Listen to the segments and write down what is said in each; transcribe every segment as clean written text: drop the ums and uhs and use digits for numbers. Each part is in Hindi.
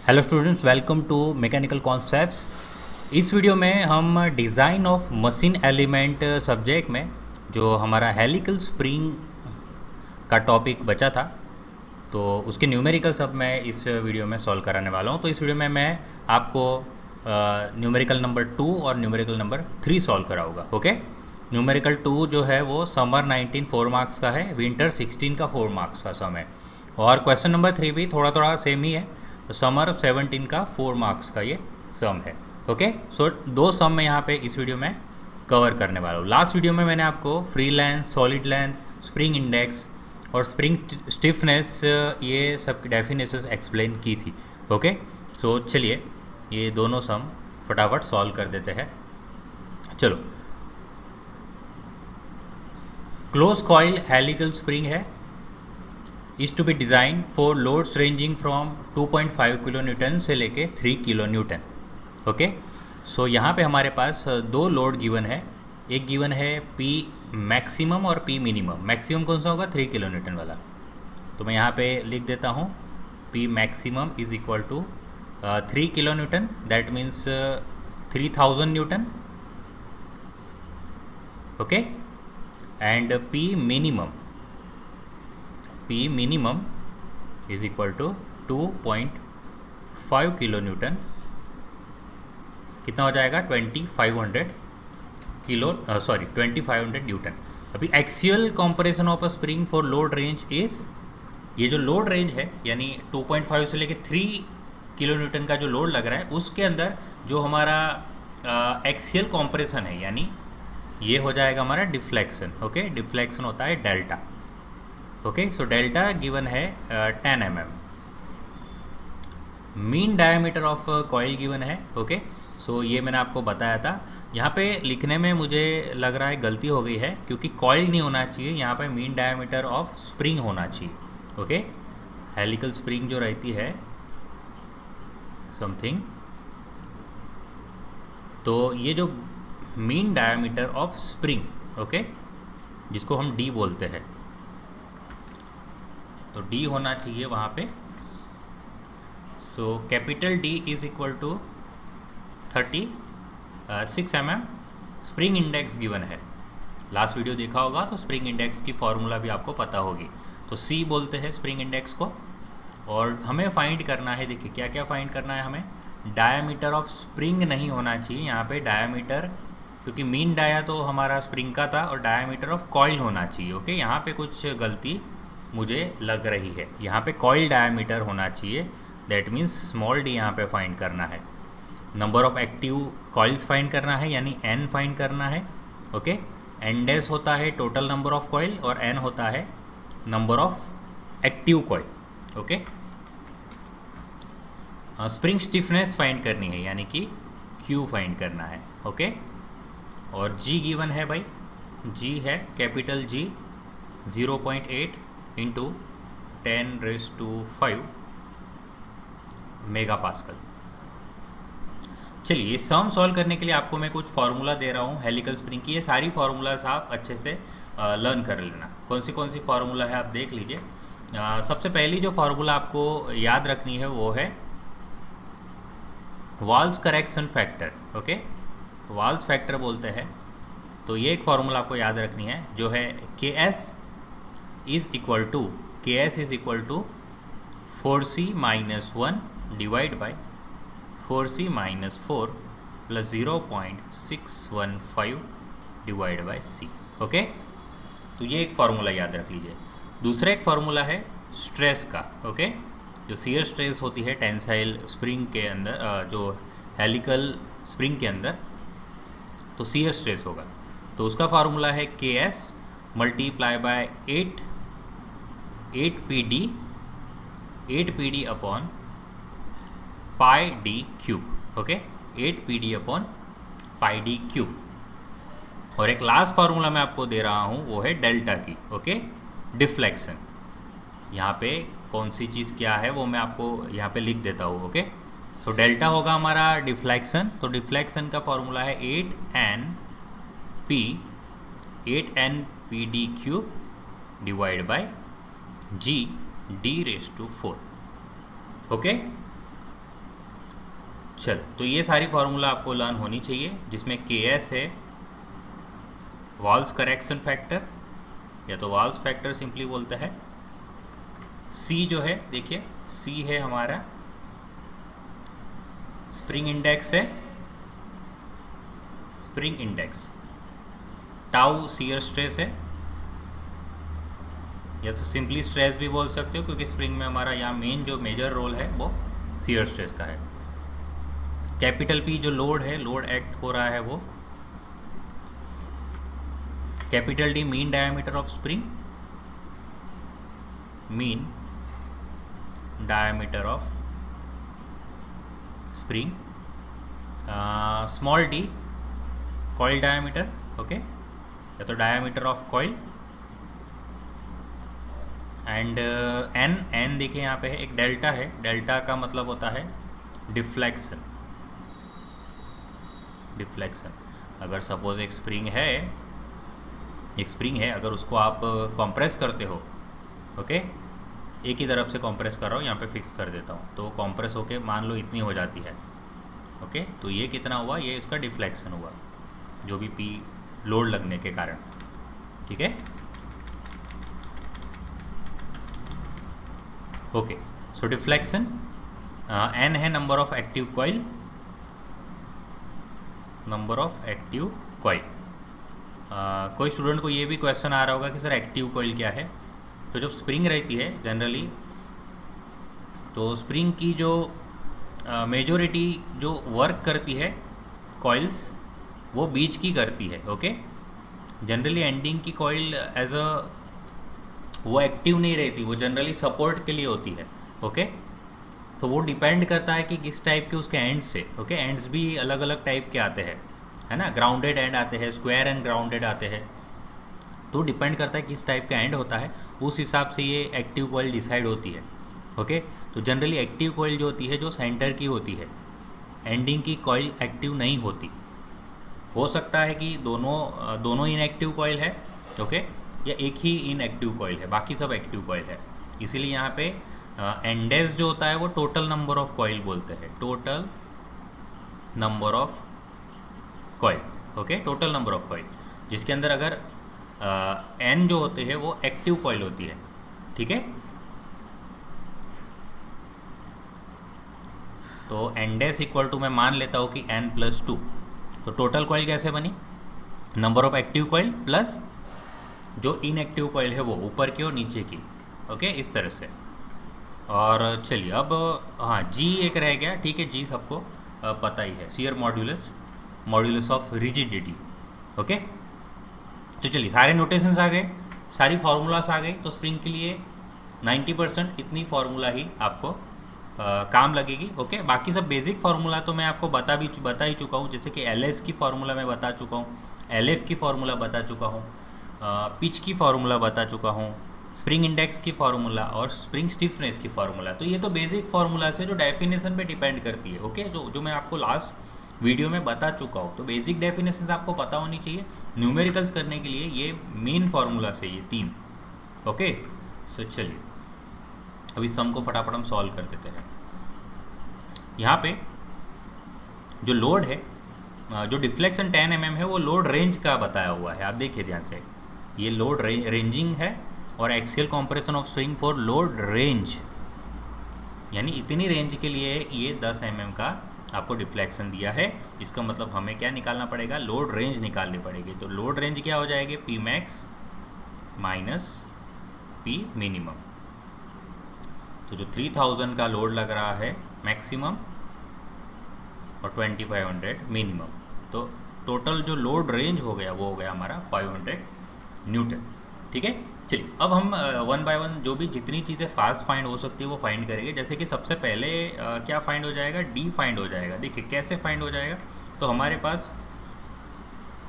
Hello students, welcome to mechanical concepts. इस वीडियो में हम design of machine element subject में जो हमारा हेलिकल स्प्रिंग का टॉपिक बचा था, तो उसके न्यूमेरिकल सब मैं इस वीडियो में सॉल्व कराने वाला हूँ। तो इस वीडियो में मैं आपको न्यूमेरिकल नंबर 2 और न्यूमेरिकल नंबर 3 सॉल्व कराऊंगा। ओके, न्यूमेरिकल 2 जो है वो समर 19 4 मार्क्स का है, विंटर 16 का 4 मार्क्स का सम है, और क्वेश्चन नंबर 3 भी थोड़ा थोड़ा सेम ही है, तो समर 17 का 4 मार्क्स का ये सम है। ओके, सो दो सम मैं यहाँ पे इस वीडियो में कवर करने वाला हूँ। लास्ट वीडियो में मैंने आपको free length, solid length, spring index और स्प्रिंग स्टिफनेस ये सब की डेफिनेशन एक्सप्लेन की थी। ओके, सो चलिए ये दोनों सम फटाफट सॉल्व कर देते हैं। चलो, क्लोज कॉइल हेलिकल स्प्रिंग है, is to be design for loads ranging from 2.5 kilo newton से लेके 3 किलो न्यूटन। ओके, सो यहाँ पे हमारे पास दो लोड गिवन है। एक गिवन है पी मैक्सिमम और पी मिनिमम। मैक्सिमम कौन सा होगा? 3 किलो न्यूटन वाला। तो मैं यहाँ पे लिख देता हूँ P maximum is equal to 3 kilo newton, that means 3000 newton. Okay, and P minimum is equal to 2.5 kilo newton. कितना हो जाएगा? 2500 किलो, 2500 न्यूटन। अभी axial comparison of a spring for load range is, ये जो लोड रेंज है यानी 2.5 से लेके 3 किलो न्यूटन का जो लोड लग रहा है, उसके अंदर जो हमारा एक्सियल कंप्रेशन है यानी ये हो जाएगा हमारा डिफ्लेक्शन। ओके, डिफ्लेक्शन होता है delta. Okay, so delta given है 10 mm। Mean diameter of coil given है। ओके, सो ये मैंने आपको बताया था। यहाँ पे लिखने में मुझे लग रहा है गलती हो गई है, क्योंकि कॉइल नहीं होना चाहिए, यहाँ पे मीन डायमीटर ऑफ स्प्रिंग होना चाहिए। ओके, हेलिकल स्प्रिंग जो रहती है समथिंग, तो ये जो mean diameter of spring, okay, जिसको हम डी बोलते हैं, तो डी होना चाहिए वहाँ पे। So capital D is equal to 36 mm। Spring index given है, लास्ट वीडियो देखा होगा तो स्प्रिंग इंडेक्स की फॉर्मूला भी आपको पता होगी। तो सी बोलते हैं स्प्रिंग इंडेक्स को, और हमें फाइंड करना है, देखिए क्या क्या फाइंड करना है हमें। डायामीटर ऑफ स्प्रिंग नहीं होना चाहिए यहाँ पे, डायामीटर, क्योंकि मीन डाया तो हमारा स्प्रिंग का था, और डायामीटर ऑफ कॉइल होना चाहिए। ओके, यहाँ पे कुछ गलती मुझे लग रही है, यहाँ पे कॉइल डायामीटर होना चाहिए, दैट मीन्स स्मॉल डी यहाँ पे फाइंड करना है। Number of active coils find करना है यानी एन फाइंड करना है। ओके, एन डैश होता है टोटल नंबर ऑफ कॉइल और एन होता है number of active coil. Okay, spring stiffness find करनी है यानी कि क्यू फाइंड करना है। ओके, और जी गिवन है भाई, जी है capital G 0.8 into 10⁵ mega pascal. चलिए, सम सॉल्व करने के लिए आपको मैं कुछ फार्मूला दे रहा हूँ हेलिकल स्प्रिंग की। ये सारी फार्मूलाज आप अच्छे से लर्न कर लेना। कौन सी फार्मूला है आप देख लीजिए। सबसे पहली जो फार्मूला आपको याद रखनी है वो है Wahl's correction factor. Okay, Wahl's factor बोलते हैं, तो ये एक फार्मूला आपको याद रखनी है जो है KS is equal to 4C minus 1 divide by 4C minus 4 plus 0.615 divide by C। Okay, तो ये एक फार्मूला याद रख लीजिए। दूसरा एक फार्मूला है स्ट्रेस का। ओके, जो शियर स्ट्रेस होती है टेंसाइल स्प्रिंग के अंदर, जो हेलिकल स्प्रिंग के अंदर, तो शियर स्ट्रेस होगा, तो उसका फार्मूला है KS multiply by 8PD upon pi D cube. Okay, 8PD upon pi D cube. और एक लास्ट फार्मूला मैं आपको दे रहा हूँ वो है डेल्टा की। ओके, डिफ्लेक्शन, यहाँ पे कौन सी चीज़ क्या है वो मैं आपको यहाँ पे लिख देता हूँ। ओके, सो डेल्टा होगा हमारा डिफ्लेक्शन, तो डिफ्लेक्शन का फॉर्मूला है 8NPD cube divide bye G D⁴। Okay, चलो, तो ये सारी फार्मूला आपको लर्न होनी चाहिए, जिसमें के एस है वॉल्स करेक्शन फैक्टर, या तो वॉल्स फैक्टर सिंपली बोलता है। सी जो है, देखिए सी है हमारा स्प्रिंग इंडेक्स है, spring index. Tau shear stress है, या तो सिंपली स्ट्रेस भी बोल सकते हो, क्योंकि स्प्रिंग में हमारा यहाँ मेन जो मेजर रोल है वो शियर स्ट्रेस का है। कैपिटल पी जो लोड है, लोड एक्ट हो रहा है वो। Capital D mean diameter of spring, mean diameter of spring. Small d coil diameter, okay, या तो diameter of coil. And N देखिए यहाँ पे है एक डेल्टा है, डेल्टा का मतलब होता है डिफ्लेक्शन। डिफ्लेक्शन, अगर सपोज एक स्प्रिंग है, अगर उसको आप कंप्रेस करते हो, ओके, एक ही तरफ से कंप्रेस कर रहा हूँ, यहाँ पे फिक्स कर देता हूँ, तो कंप्रेस होके मान लो इतनी हो जाती है, ओके, तो ये कितना हुआ, ये इसका डिफ्लेक्शन हुआ, जो भी पी लोड लगने के कारण, ठीक है। ओके, सो डिफ्लेक्शन। एन है number of active coil, number of active coil. कोई स्टूडेंट को ये भी क्वेश्चन आ रहा होगा कि सर एक्टिव कॉइल क्या है। तो जब स्प्रिंग रहती है जनरली, तो स्प्रिंग की जो मेजॉरिटी जो वर्क करती है कॉइल्स, वो बीच की करती है, ओके। जनरली एंडिंग की कॉइल एज अ वो एक्टिव नहीं रहती, वो जनरली सपोर्ट के लिए होती है, ओके। तो वो डिपेंड करता है कि किस टाइप के उसके एंड्स से, ओके, एंड्स भी अलग अलग टाइप के आते हैं, है ना, ग्राउंडेड एंड आते हैं, स्क्वायर एंड ग्राउंडेड आते हैं, तो डिपेंड करता है किस टाइप का एंड होता है, उस हिसाब से ये एक्टिव कॉइल डिसाइड होती है, ओके। तो जनरली एक्टिव कॉइल जो होती है, जो सेंटर की होती है, एंडिंग की कॉइल एक्टिव नहीं होती। हो सकता है कि दोनों इनएक्टिव कॉइल है, ओके, या एक ही इनएक्टिव कॉइल है, बाकी सब एक्टिव कॉइल है। इसीलिए यहाँ पे एंडेस जो होता है वो टोटल नंबर ऑफ कॉइल बोलते हैं, total number of coils, okay, total number of coil, जिसके अंदर अगर एन जो होते हैं वो एक्टिव कॉइल होती है, ठीक है। तो एंडेस इक्वल टू मैं मान लेता हूँ कि n+2, तो टोटल कॉइल कैसे बनी, number of active coil plus जो इनएक्टिव कॉइल है वो ऊपर की और नीचे की, ओके, इस तरह से। और चलिए अब हाँ, जी एक रह गया, ठीक है, जी सबको पता ही है, shear modulus, modulus of rigidity, okay. तो चलिए सारे नोटेशंस आ गए, सारी फार्मूलास आ गई, तो स्प्रिंग के लिए 90% इतनी फार्मूला ही आपको काम लगेगी, ओके। बाकी सब बेसिक फार्मूला तो मैं आपको बता ही चुका हूँ, जैसे कि एलएस की फार्मूला मैं बता चुका हूँ, एलएफ की फार्मूला बता चुका हूँ, पिच की फार्मूला बता चुका हूँ, स्प्रिंग इंडेक्स की फार्मूला और स्प्रिंग स्टिफनेस की फार्मूला। तो ये तो बेसिक फार्मूला से जो डेफिनेशन पे डिपेंड करती है, ओके, जो मैं आपको लास्ट वीडियो में बता चुका हूँ। तो बेसिक डेफिनेशन आपको पता होनी चाहिए। न्यूमेरिकल्स करने के लिए ये मेन फार्मूला से ये 3, ओके। सो चलिए अभी सम को फटाफट हम सॉल्व कर देते हैं। यहाँ पे जो लोड है, जो डिफ्लेक्शन 10 mm है, वो लोड रेंज का बताया हुआ है, आप देखिए ध्यान से, ये लोड रेंजिंग है, और axial compression of spring for load range, यानी इतनी रेंज के लिए ये 10 mm का आपको डिफ्लेक्शन दिया है। इसका मतलब हमें क्या निकालना पड़ेगा, लोड रेंज निकालनी पड़ेगी। तो लोड रेंज क्या हो जाएगी, P max minus P minimum. तो जो 3000 का लोड लग रहा है मैक्सिमम और 2500 मिनिमम, तो टोटल जो लोड रेंज हो गया वो हो गया हमारा 500 न्यूटन, ठीक है। चलिए अब हम 1 बाय 1 जो भी जितनी चीज़ें फास्ट फाइंड हो सकती है वो फाइंड करेंगे। जैसे कि सबसे पहले क्या फाइंड हो जाएगा, डी फाइंड हो जाएगा। देखिए कैसे फाइंड हो जाएगा, तो हमारे पास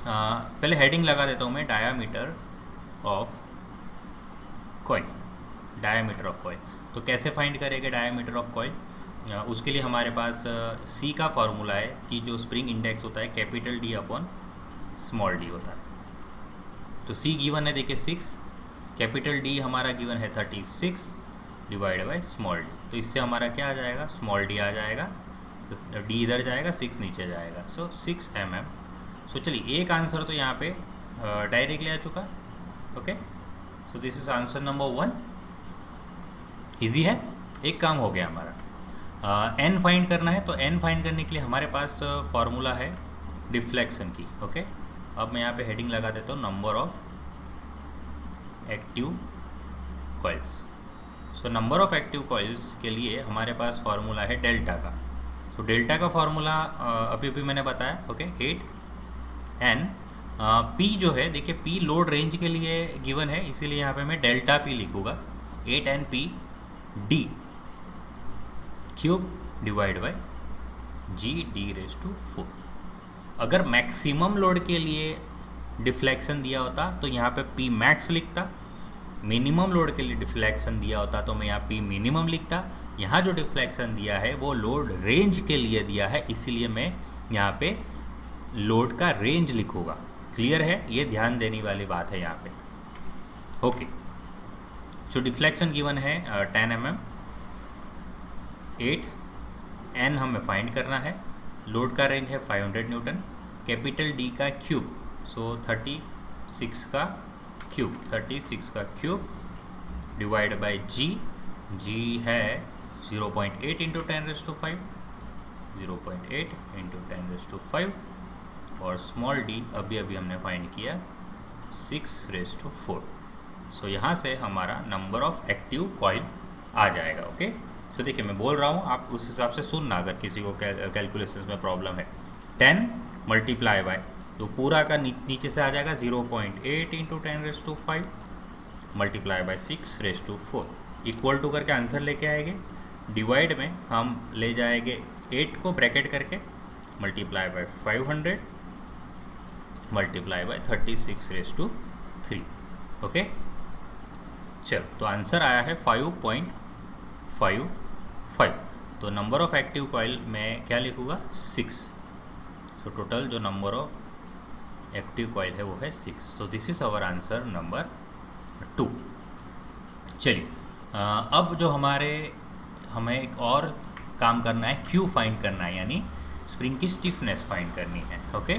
पहले हेडिंग लगा देता हूँ मैं, diameter of coil, diameter of coil. तो कैसे फाइंड करेंगे डायामीटर ऑफ कॉइल, उसके लिए हमारे पास सी का फार्मूला है कि जो स्प्रिंग इंडेक्स होता है capital D upon small D होता है। तो सी गिवन है देखिए 6, कैपिटल डी हमारा गिवन है 36 डिवाइड बाय स्मॉल डी। तो इससे हमारा क्या आ जाएगा, स्मॉल डी आ जाएगा तो डी इधर जाएगा, 6 नीचे जाएगा, सो 6 mm। सो चलिए एक आंसर तो यहाँ पे डायरेक्टली आ चुका। Okay, so this is answer number 1। Easy है, एक काम हो गया हमारा। एन फाइंड करना है, तो एन फाइंड करने के लिए हमारे पास फॉर्मूला है डिफ्लेक्शन की। ओके, अब मैं यहाँ पे हेडिंग लगा देता हूँ number of active coils. So number of active coils के लिए हमारे पास फॉर्मूला है डेल्टा का। तो डेल्टा का फॉर्मूला अभी अभी मैंने बताया। ओके, 8n पी जो है, देखिए पी लोड रेंज के लिए गिवन है, इसीलिए यहाँ पे मैं डेल्टा पी लिखूँगा। 8n P D cube divide by G D raise to 4। अगर मैक्सिमम लोड के लिए डिफ्लेक्शन दिया होता तो यहाँ पे पी मैक्स लिखता, मिनिमम लोड के लिए डिफ्लेक्शन दिया होता तो मैं यहाँ पी मिनिमम लिखता। यहाँ जो डिफ्लेक्शन दिया है वो लोड रेंज के लिए दिया है, इसीलिए मैं यहाँ पे लोड का रेंज लिखूँगा। क्लियर है, ये ध्यान देने वाली बात है यहाँ पे। ओके, सो डिफ्लेक्शन गिवन है 10 mm, 8n हमें फाइंड करना है, लोड का रेंज है 500 न्यूटन, कैपिटल डी का क्यूब, सो 36 का क्यूब डिवाइड बाय जी है 0.8 इंटू 10⁵, 0.8 इंटू 10⁵, और स्मॉल डी अभी हमने फाइंड किया 6⁴। सो यहाँ से हमारा नंबर ऑफ एक्टिव कॉइल आ जाएगा। ओके, सो देखिए मैं बोल रहा हूँ, आप उस हिसाब से सुनना अगर किसी को कैलकुलेशन में प्रॉब्लम है। 10 मल्टीप्लाई बाय, तो पूरा का नीचे से आ जाएगा 0.8 into 10⁵ multiply by 6⁴, equal to करके आंसर लेके आएंगे। डिवाइड में हम ले जाएंगे 8 को ब्रैकेट करके, multiply by 500 multiply by 36⁵। Okay, चलो तो आंसर आया है 5.55। तो नंबर ऑफ एक्टिव कॉइल में क्या लिखूँगा 6। सो टोटल जो नंबर ऑफ एक्टिव कॉइल है वो है 6। So this is our answer number 2। चलिए अब जो हमें एक और काम करना है, क्यू फाइंड करना है, यानी स्प्रिंग की स्टिफनेस फाइंड करनी है। ओके,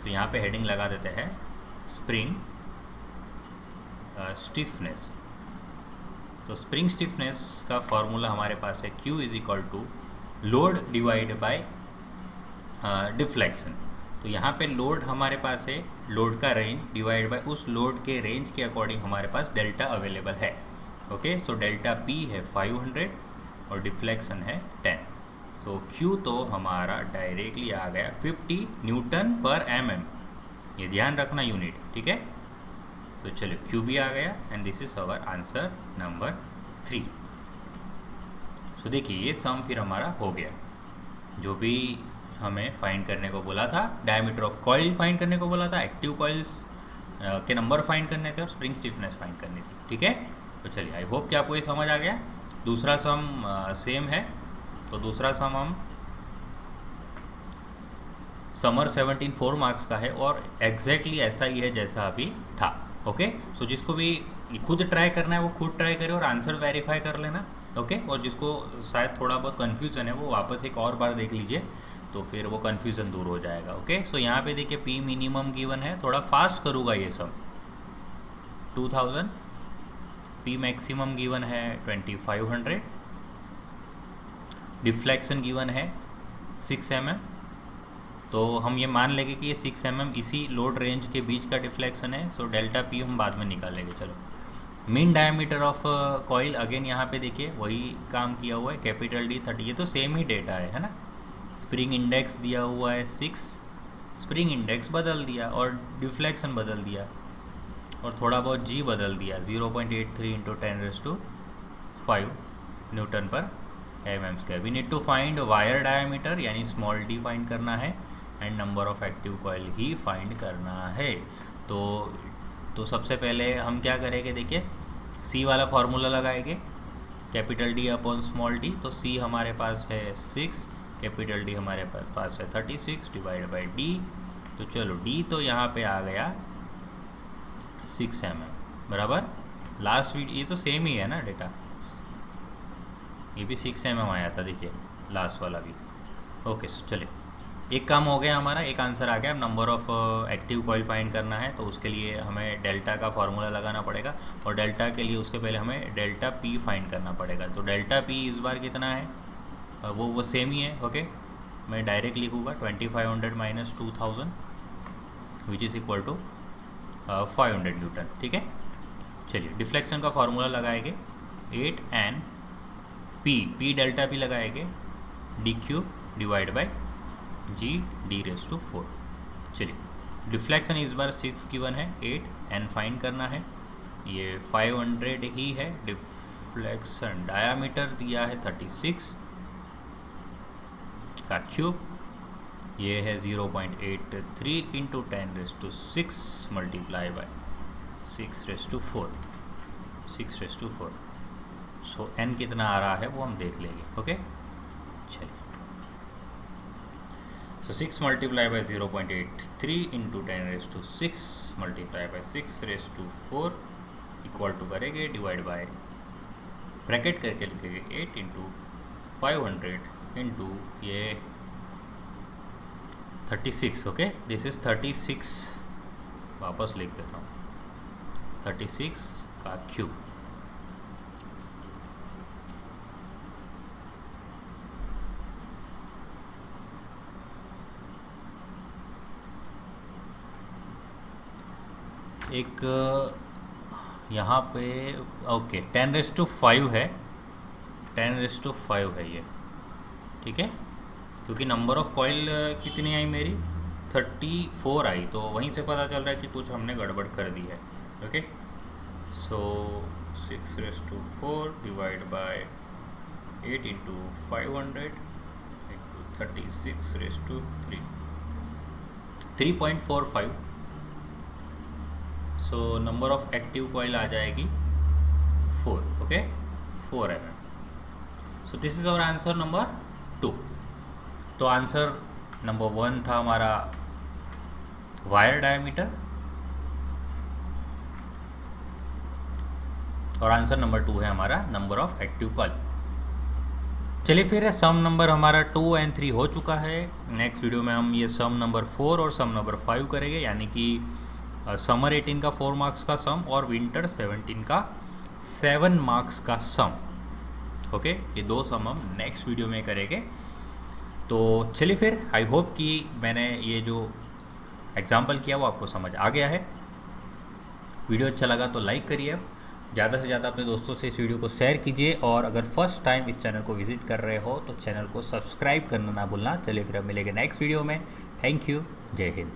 तो यहाँ पे हेडिंग लगा देते हैं स्प्रिंग स्टिफनेस। तो स्प्रिंग स्टिफनेस का फॉर्मूला हमारे पास है Q is equal to load divide by deflection. तो यहाँ पे लोड हमारे पास है, लोड का रेंज डिवाइड बाय उस लोड के रेंज के अकॉर्डिंग हमारे पास डेल्टा अवेलेबल है। ओके, सो डेल्टा P है 500 और डिफ्लेक्शन है 10। सो Q तो हमारा डायरेक्टली आ गया 50 न्यूटन पर mm। ये ध्यान रखना यूनिट, ठीक है। सो चलो Q भी आ गया and this is our answer number 3। So देखिए ये सम फिर हमारा हो गया, जो भी हमें फाइंड करने को बोला था, डायमीटर ऑफ कॉइल फाइंड करने को बोला था, एक्टिव कॉइल्स के नंबर फाइंड करने थे और स्प्रिंग स्टिफनेस फाइंड करनी थी, ठीक है। तो चलिए आई होप कि आपको ये समझ आ गया। दूसरा सम सेम है, तो दूसरा सम हम समर 17 4 मार्क्स का है और एग्जैक्टली ऐसा ही है जैसा अभी था। ओके, सो जिसको भी खुद ट्राई करना है वो खुद ट्राई करे और आंसर वेरीफाई कर लेना। ओके, और जिसको शायद थोड़ा बहुत कन्फ्यूज़न है वो वापस एक और बार देख लीजिए, तो फिर वो कन्फ्यूज़न दूर हो जाएगा। ओके, सो यहाँ पे देखिए पी मिनिमम गिवन है, थोड़ा फास्ट करूँगा ये सब। 2000 पी मैक्सिमम गिवन है 2500, डिफ्लेक्शन गिवन है 6 mm। तो हम ये मान लेंगे कि ये 6 mm इसी लोड रेंज के बीच का डिफ्लेक्शन है। सो डेल्टा पी हम बाद में निकालेंगे। चलो mean diameter of coil, again यहाँ पे देखिए वही काम किया हुआ है, कैपिटल डी 30, ये तो सेम ही डेटा है ना। स्प्रिंग इंडेक्स दिया हुआ है 6, स्प्रिंग इंडेक्स बदल दिया और डिफ्लेक्शन बदल दिया और थोड़ा बहुत जी बदल दिया, 0.83 इंटू 10⁵ न्यूटन पर mm²। We need to find wire diameter यानी स्मॉल डी फाइंड करना है and number of active coil ही फाइंड करना है। तो सबसे पहले हम क्या करेंगे, देखिए C वाला फार्मूला लगाएंगे, capital D upon small d। तो C हमारे पास है 6, कैपिटल D हमारे पास है 36 डिवाइड बाई D। तो चलो D तो यहाँ पे आ गया 6 mm बराबर। लास्ट वीडियो ये तो सेम ही है ना डेटा, ये भी 6 mm आया था, देखिए लास्ट वाला भी। ओके चलिए, एक काम हो गया हमारा, एक आंसर आ गया। Number of active coil find करना है तो उसके लिए हमें डेल्टा का फार्मूला लगाना पड़ेगा, और डेल्टा के लिए उसके पहले हमें डेल्टा पी फाइंड करना पड़ेगा। तो डेल्टा पी इस बार कितना है, वो सेम ही है। ओके, मैं डायरेक्ट लिखूँगा 2500 minus 2000 which is equal to 500 newton. ठीक है, चलिए डिफ्लेक्शन का फार्मूला लगाएंगे 8n पी डेल्टा पी लगाएंगे D cube divide by G D raise to 4। चलिए, डिफ्लेक्शन इस बार 6 गिवन है, 8n फाइंड करना है, ये 500 ही है। डिफ्लेक्शन डायामीटर दिया है 36 का क्यूब, ये है 0.83 into 10 raise to 6 multiply by 6 raise to 4। So n कितना आ रहा है वो हम देख लेंगे। ओके, चलिए, so 6 multiplied by 0.83 into 10 raised to 6 multiplied by 6 raised to 4 equal to करेंगे डिवाइड बाय ब्रैकेट करके लिखेंगे 8 इंटू 500 इंटू ये 36। ओके, दिस इज 36, वापस लिख देता हूँ 36 का क्यूब। एक यहाँ पे ओके 10 रेस टू 5 है, 10 रेस टू 5 है ये। ठीक है, क्योंकि नंबर ऑफ कॉइल कितनी आई मेरी 34 आई, तो वहीं से पता चल रहा है कि कुछ हमने गड़बड़ कर दी है। Okay, so 6 raise to 4 divide by 8 into 500 into 36 raise to 3.45। So number of active coil आ जाएगी 4। Okay, 4 mm। So this is our answer number 2। तो आंसर नंबर 1 था हमारा वायर डायमीटर, और आंसर नंबर 2 है हमारा नंबर ऑफ एक्टिव कॉइल। चलिए फिर सम नंबर हमारा 2 और 3 हो चुका है। नेक्स्ट वीडियो में हम ये सम नंबर 4 और सम नंबर 5 करेंगे, यानी कि समर 18 का 4 मार्क्स का सम और विंटर 17 का 7 मार्क्स का सम। ओके, ये 2 सम हम नेक्स्ट वीडियो में करेंगे। तो चलिए फिर, आई होप कि मैंने ये जो एग्जाम्पल किया वो आपको समझ आ गया है। वीडियो अच्छा लगा तो लाइक करिए, ज़्यादा से ज़्यादा अपने दोस्तों से इस वीडियो को शेयर कीजिए, और अगर फर्स्ट टाइम इस चैनल को विजिट कर रहे हो तो चैनल को सब्सक्राइब करना ना भूलना। चलिए फिर अब मिलेंगे नेक्स्ट वीडियो में। थैंक यू, जय हिंद।